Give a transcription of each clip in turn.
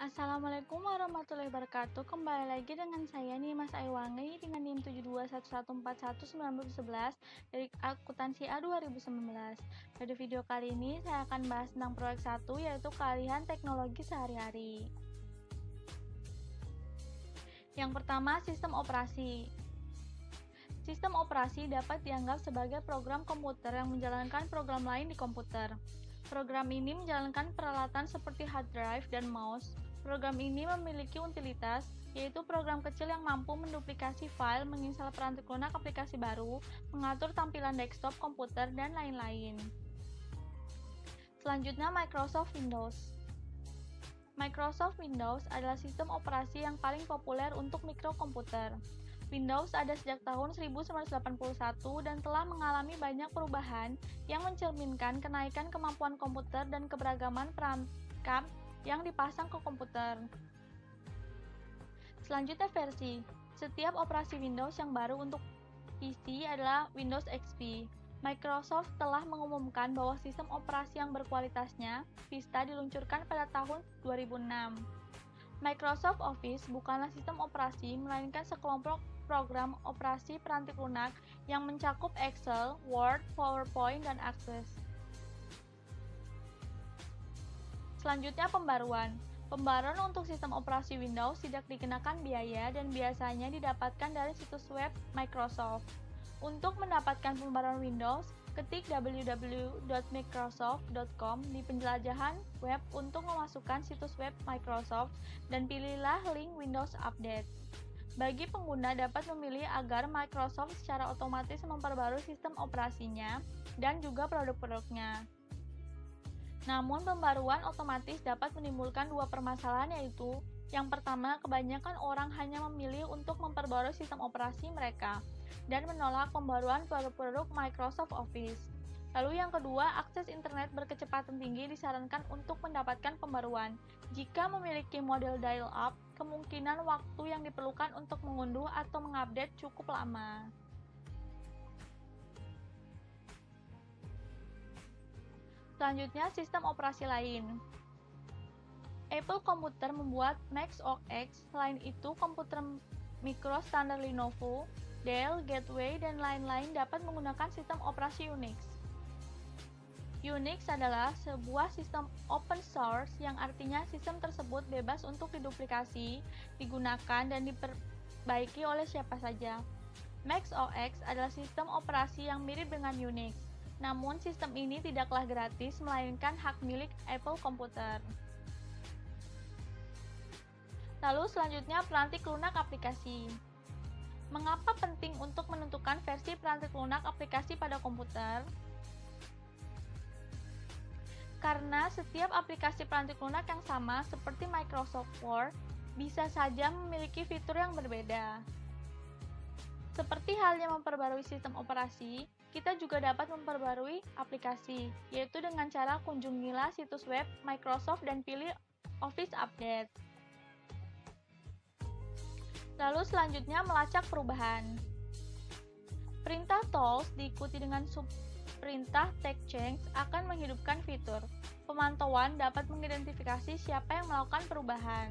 Assalamualaikum warahmatullahi wabarakatuh. Kembali lagi dengan saya nih Mas Aiwangi dengan NIM 7211419011 dari akuntansi A 2019. Pada video kali ini saya akan bahas tentang proyek 1 yaitu keahlian teknologi sehari-hari. Yang pertama, sistem operasi. Sistem operasi dapat dianggap sebagai program komputer yang menjalankan program lain di komputer. Program ini menjalankan peralatan seperti hard drive dan mouse. Program ini memiliki utilitas, yaitu program kecil yang mampu menduplikasi file, menginstal perangkat lunak aplikasi baru, mengatur tampilan desktop komputer, dan lain-lain. Selanjutnya, Microsoft Windows. Microsoft Windows adalah sistem operasi yang paling populer untuk mikrokomputer. Windows ada sejak tahun 1981 dan telah mengalami banyak perubahan yang mencerminkan kenaikan kemampuan komputer dan keberagaman perangkat yang dipasang ke komputer. Selanjutnya versi. Setiap operasi Windows yang baru untuk PC adalah Windows XP. Microsoft telah mengumumkan bahwa sistem operasi yang berkualitasnya, Vista, diluncurkan pada tahun 2006. Microsoft Office bukanlah sistem operasi, melainkan sekelompok program operasi perangkat lunak yang mencakup Excel, Word, PowerPoint, dan Access. Selanjutnya pembaruan. Pembaruan untuk sistem operasi Windows tidak dikenakan biaya dan biasanya didapatkan dari situs web Microsoft. Untuk mendapatkan pembaruan Windows, ketik www.microsoft.com di penjelajahan web untuk memasukkan situs web Microsoft dan pilihlah link Windows Update. Bagi pengguna dapat memilih agar Microsoft secara otomatis memperbarui sistem operasinya dan juga produk-produknya. Namun, pembaruan otomatis dapat menimbulkan dua permasalahan, yaitu yang pertama, kebanyakan orang hanya memilih untuk memperbarui sistem operasi mereka dan menolak pembaruan produk-produk Microsoft Office. Lalu yang kedua, akses internet berkecepatan tinggi disarankan untuk mendapatkan pembaruan. Jika memiliki model dial-up, kemungkinan waktu yang diperlukan untuk mengunduh atau mengupdate cukup lama. Selanjutnya, sistem operasi lain. Apple Computer membuat Mac OS, selain itu komputer mikro standar Lenovo, Dell, Gateway, dan lain-lain dapat menggunakan sistem operasi Unix. Unix adalah sebuah sistem open source yang artinya sistem tersebut bebas untuk diduplikasi, digunakan, dan diperbaiki oleh siapa saja. Mac OS adalah sistem operasi yang mirip dengan Unix. Namun, sistem ini tidaklah gratis, melainkan hak milik Apple Computer. Lalu selanjutnya, perangkat lunak aplikasi. Mengapa penting untuk menentukan versi perangkat lunak aplikasi pada komputer? Karena setiap aplikasi perangkat lunak yang sama, seperti Microsoft Word, bisa saja memiliki fitur yang berbeda. Seperti halnya memperbarui sistem operasi, kita juga dapat memperbarui aplikasi, yaitu dengan cara kunjungilah situs web Microsoft dan pilih Office Update. Lalu selanjutnya melacak perubahan. Perintah tools diikuti dengan subperintah text change akan menghidupkan fitur. Pemantauan dapat mengidentifikasi siapa yang melakukan perubahan.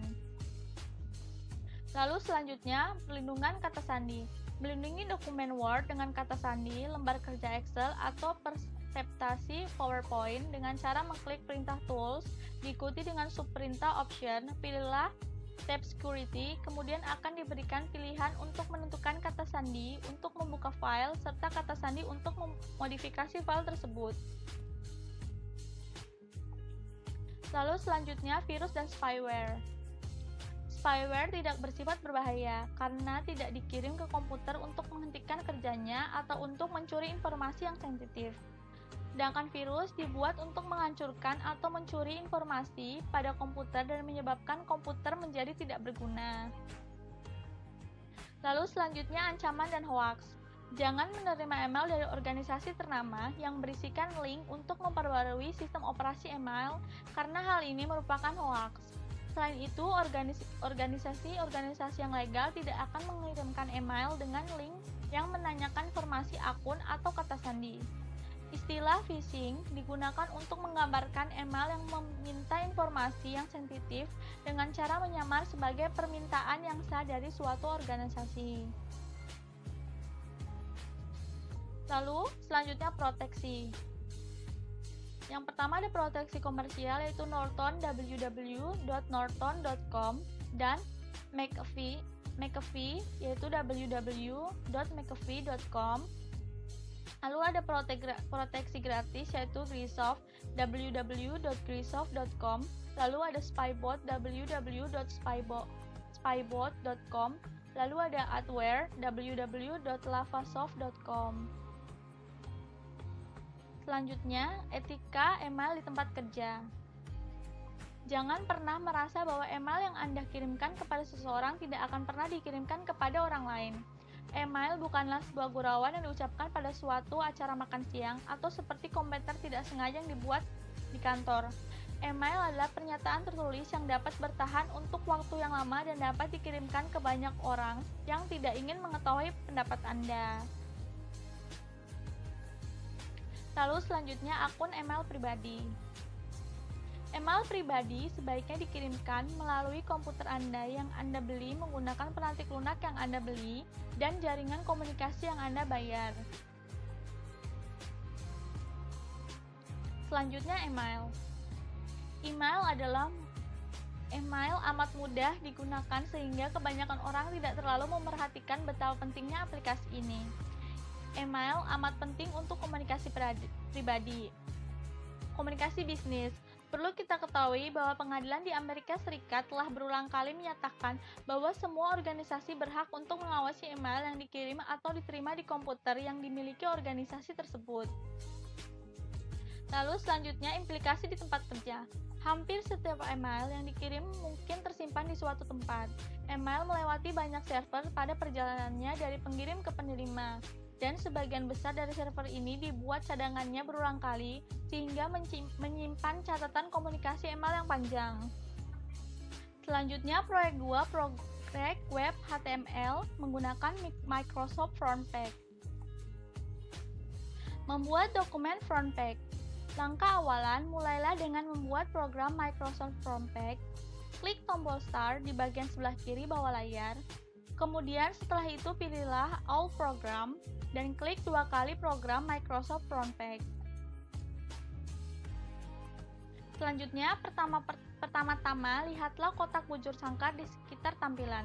Lalu selanjutnya, pelindungan kata sandi. Melindungi dokumen Word dengan kata sandi, lembar kerja Excel, atau presentasi PowerPoint dengan cara mengklik perintah tools, diikuti dengan subperintah option, pilihlah tab security, kemudian akan diberikan pilihan untuk menentukan kata sandi untuk membuka file, serta kata sandi untuk memodifikasi file tersebut. Lalu selanjutnya, virus dan spyware. Spyware tidak bersifat berbahaya karena tidak dikirim ke komputer untuk menghentikan kerjanya atau untuk mencuri informasi yang sensitif. Sedangkan virus dibuat untuk menghancurkan atau mencuri informasi pada komputer dan menyebabkan komputer menjadi tidak berguna. Lalu selanjutnya, ancaman dan hoaks. Jangan menerima email dari organisasi ternama yang berisikan link untuk memperbarui sistem operasi email karena hal ini merupakan hoaks. Selain itu, organisasi-organisasi yang legal tidak akan mengirimkan email dengan link yang menanyakan informasi akun atau kata sandi. Istilah phishing digunakan untuk menggambarkan email yang meminta informasi yang sensitif dengan cara menyamar sebagai permintaan yang sah dari suatu organisasi. Lalu, selanjutnya proteksi. Yang pertama ada proteksi komersial, yaitu Norton, www.norton.com, dan McAfee, yaitu www.mcafee.com. Lalu ada proteksi gratis, yaitu Grisoft, www.grisoft.com. Lalu ada Spybot, www.spybot.com. Lalu ada adware, www.lavasoft.com. Selanjutnya, etika email di tempat kerja. Jangan pernah merasa bahwa email yang Anda kirimkan kepada seseorang tidak akan pernah dikirimkan kepada orang lain. Email bukanlah sebuah gurauan yang diucapkan pada suatu acara makan siang atau seperti komentar tidak sengaja yang dibuat di kantor. Email adalah pernyataan tertulis yang dapat bertahan untuk waktu yang lama dan dapat dikirimkan ke banyak orang yang tidak ingin mengetahui pendapat Anda. Lalu selanjutnya akun email pribadi. Email pribadi sebaiknya dikirimkan melalui komputer Anda yang Anda beli menggunakan penantik lunak yang Anda beli dan jaringan komunikasi yang Anda bayar. Selanjutnya email. Email amat mudah digunakan sehingga kebanyakan orang tidak terlalu memerhatikan betapa pentingnya aplikasi ini. Email amat penting untuk komunikasi pribadi. Komunikasi bisnis. Perlu kita ketahui bahwa pengadilan di Amerika Serikat telah berulang kali menyatakan bahwa semua organisasi berhak untuk mengawasi email yang dikirim atau diterima di komputer yang dimiliki organisasi tersebut. Lalu selanjutnya implikasi di tempat kerja. Hampir setiap email yang dikirim mungkin tersimpan di suatu tempat. Email melewati banyak server pada perjalanannya dari pengirim ke penerima. Dan sebagian besar dari server ini dibuat cadangannya berulang kali sehingga menyimpan catatan komunikasi email yang panjang. Selanjutnya proyek 2, proyek web HTML menggunakan Microsoft Frontpage. Membuat dokumen Frontpage. Langkah awalan, mulailah dengan membuat program Microsoft Frontpage. Klik tombol Start di bagian sebelah kiri bawah layar. Kemudian setelah itu pilihlah All Program dan klik 2 kali program Microsoft Frontpage. Selanjutnya, pertama-tama lihatlah kotak bujur sangkar di sekitar tampilan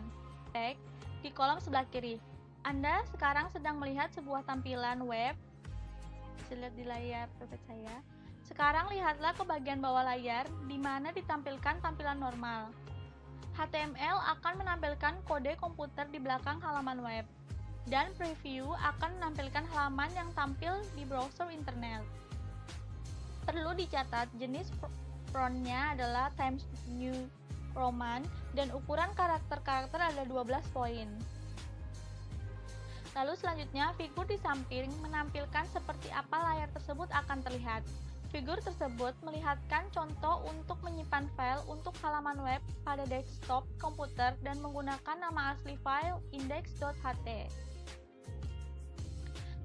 Page di kolom sebelah kiri. Anda sekarang sedang melihat sebuah tampilan web. Bisa lihat di layar tablet saya. Sekarang lihatlah ke bagian bawah layar di mana ditampilkan tampilan normal. HTML akan menampilkan kode komputer di belakang halaman web, dan preview akan menampilkan halaman yang tampil di browser internet. Perlu dicatat, jenis fontnya adalah Times New Roman, dan ukuran karakter-karakter ada 12 poin. Lalu selanjutnya, figur di samping menampilkan seperti apa layar tersebut akan terlihat. Figur tersebut melihatkan contoh untuk menyimpan file untuk halaman web pada desktop komputer dan menggunakan nama asli file index.ht.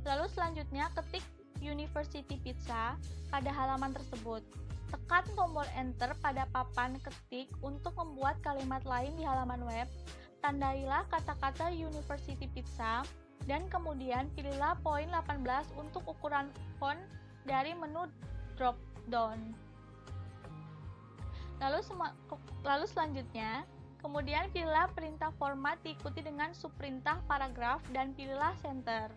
Lalu selanjutnya ketik University Pizza pada halaman tersebut. Tekan tombol Enter pada papan ketik untuk membuat kalimat lain di halaman web. Tandailah kata-kata University Pizza dan kemudian pilihlah poin 18 untuk ukuran font dari menu drop down. Lalu selanjutnya, kemudian pilihlah perintah format diikuti dengan subperintah paragraf dan pilihlah center.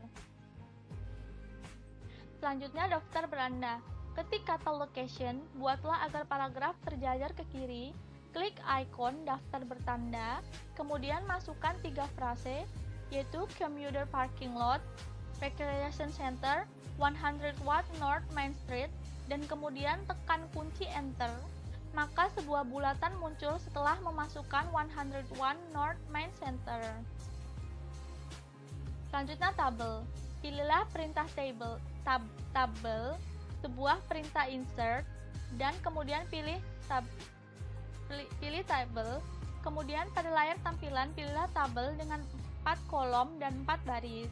Selanjutnya daftar beranda. Ketik kata location, buatlah agar paragraf terjajar ke kiri, klik ikon daftar bertanda, kemudian masukkan 3 frase, yaitu commuter parking lot, recreation center, 100 Watt North Main Street, dan kemudian tekan kunci Enter, maka sebuah bulatan muncul setelah memasukkan 101 North Main Center. Selanjutnya tabel. Pilihlah perintah tabel, sebuah perintah insert, dan kemudian pilih tabel. Kemudian pada layar tampilan pilihlah tabel dengan 4 kolom dan 4 baris.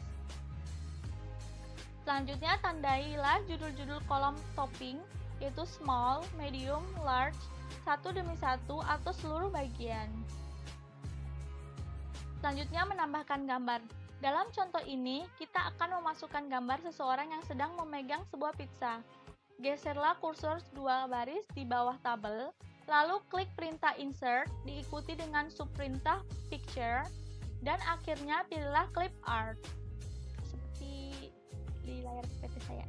Selanjutnya, tandailah judul-judul kolom topping, yaitu small, medium, large, satu demi satu atau seluruh bagian. Selanjutnya, menambahkan gambar. Dalam contoh ini, kita akan memasukkan gambar seseorang yang sedang memegang sebuah pizza. Geserlah kursor 2 baris di bawah tabel, lalu klik perintah insert, diikuti dengan subperintah picture, dan akhirnya pilihlah clip art. Seperti di layar PPT saya.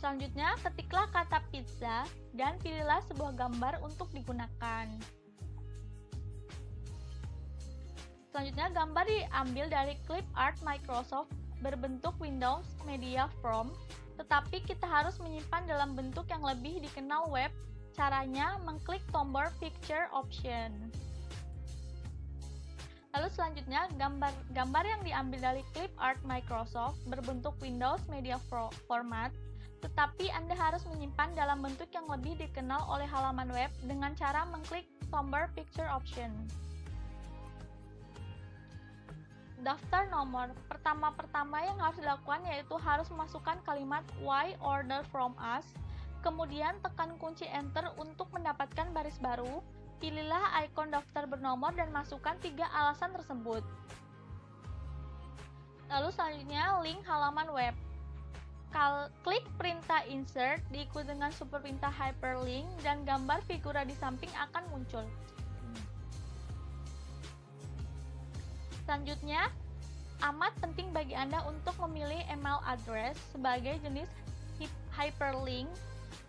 Selanjutnya, ketiklah kata pizza dan pilihlah sebuah gambar untuk digunakan. Selanjutnya, gambar diambil dari clip art Microsoft berbentuk Windows Media From, tetapi kita harus menyimpan dalam bentuk yang lebih dikenal web. Caranya, mengklik tombol Picture Option. Lalu selanjutnya, gambar yang diambil dari clip art Microsoft berbentuk Windows Media Format, tetapi Anda harus menyimpan dalam bentuk yang lebih dikenal oleh halaman web dengan cara mengklik tombol Picture Option. Daftar nomor. Pertama-pertama yang harus dilakukan yaitu harus memasukkan kalimat Why order from us, kemudian tekan kunci Enter untuk mendapatkan baris baru. Pilihlah ikon daftar bernomor dan masukkan 3 alasan tersebut. Lalu selanjutnya link halaman web. Klik perintah insert diikuti dengan subperintah hyperlink dan gambar figura di samping akan muncul. Selanjutnya, amat penting bagi Anda untuk memilih email address sebagai jenis hyperlink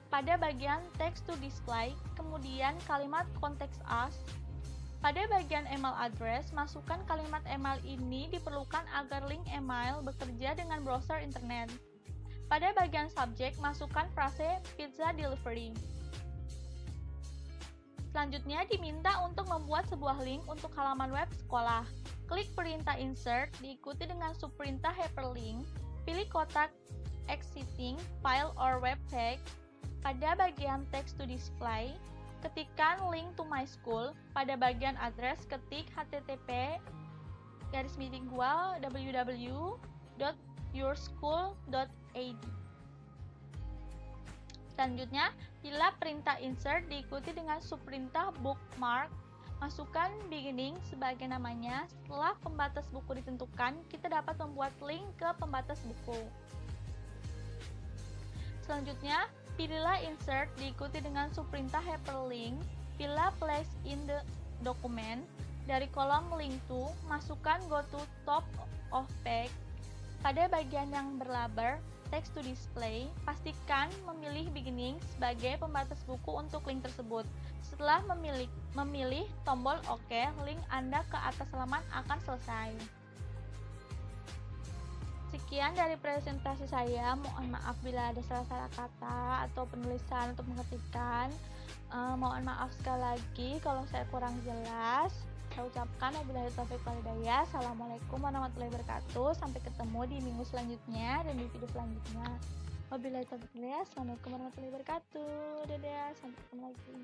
pada bagian text to display, kemudian kalimat konteks us. Pada bagian email address, masukkan kalimat email ini diperlukan agar link email bekerja dengan browser internet. Pada bagian subjek, masukkan frase pizza delivery. Selanjutnya, diminta untuk membuat sebuah link untuk halaman web sekolah. Klik perintah insert, diikuti dengan subperintah hyperlink. Pilih kotak exiting file or web page. Pada bagian text to display, ketikkan link to my school. Pada bagian address, ketik http://www.yourschool.ad. Selanjutnya, bila perintah insert diikuti dengan subperintah bookmark. Masukkan beginning sebagai namanya. Setelah pembatas buku ditentukan, kita dapat membuat link ke pembatas buku. Selanjutnya, pilihlah insert diikuti dengan subperintah hyperlink. Pilih place in the document. Dari kolom link to, masukkan go to top of page. Pada bagian yang berlaber text to display, pastikan memilih beginning sebagai pembatas buku untuk link tersebut. Setelah memilih tombol OK, link Anda ke atas halaman akan selesai. Sekian dari presentasi saya. Mohon maaf bila ada salah-salah kata atau penulisan atau pengetikkan. Mohon maaf sekali lagi kalau saya kurang jelas. Saya ucapkan wabillahi taufiq wal hidayah. Assalamualaikum warahmatullahi wabarakatuh. Sampai ketemu di minggu selanjutnya dan di video selanjutnya. Wabillahi taufiq wal hidayah. Assalamualaikum warahmatullahi wabarakatuh. Dadah, sampai ketemu lagi.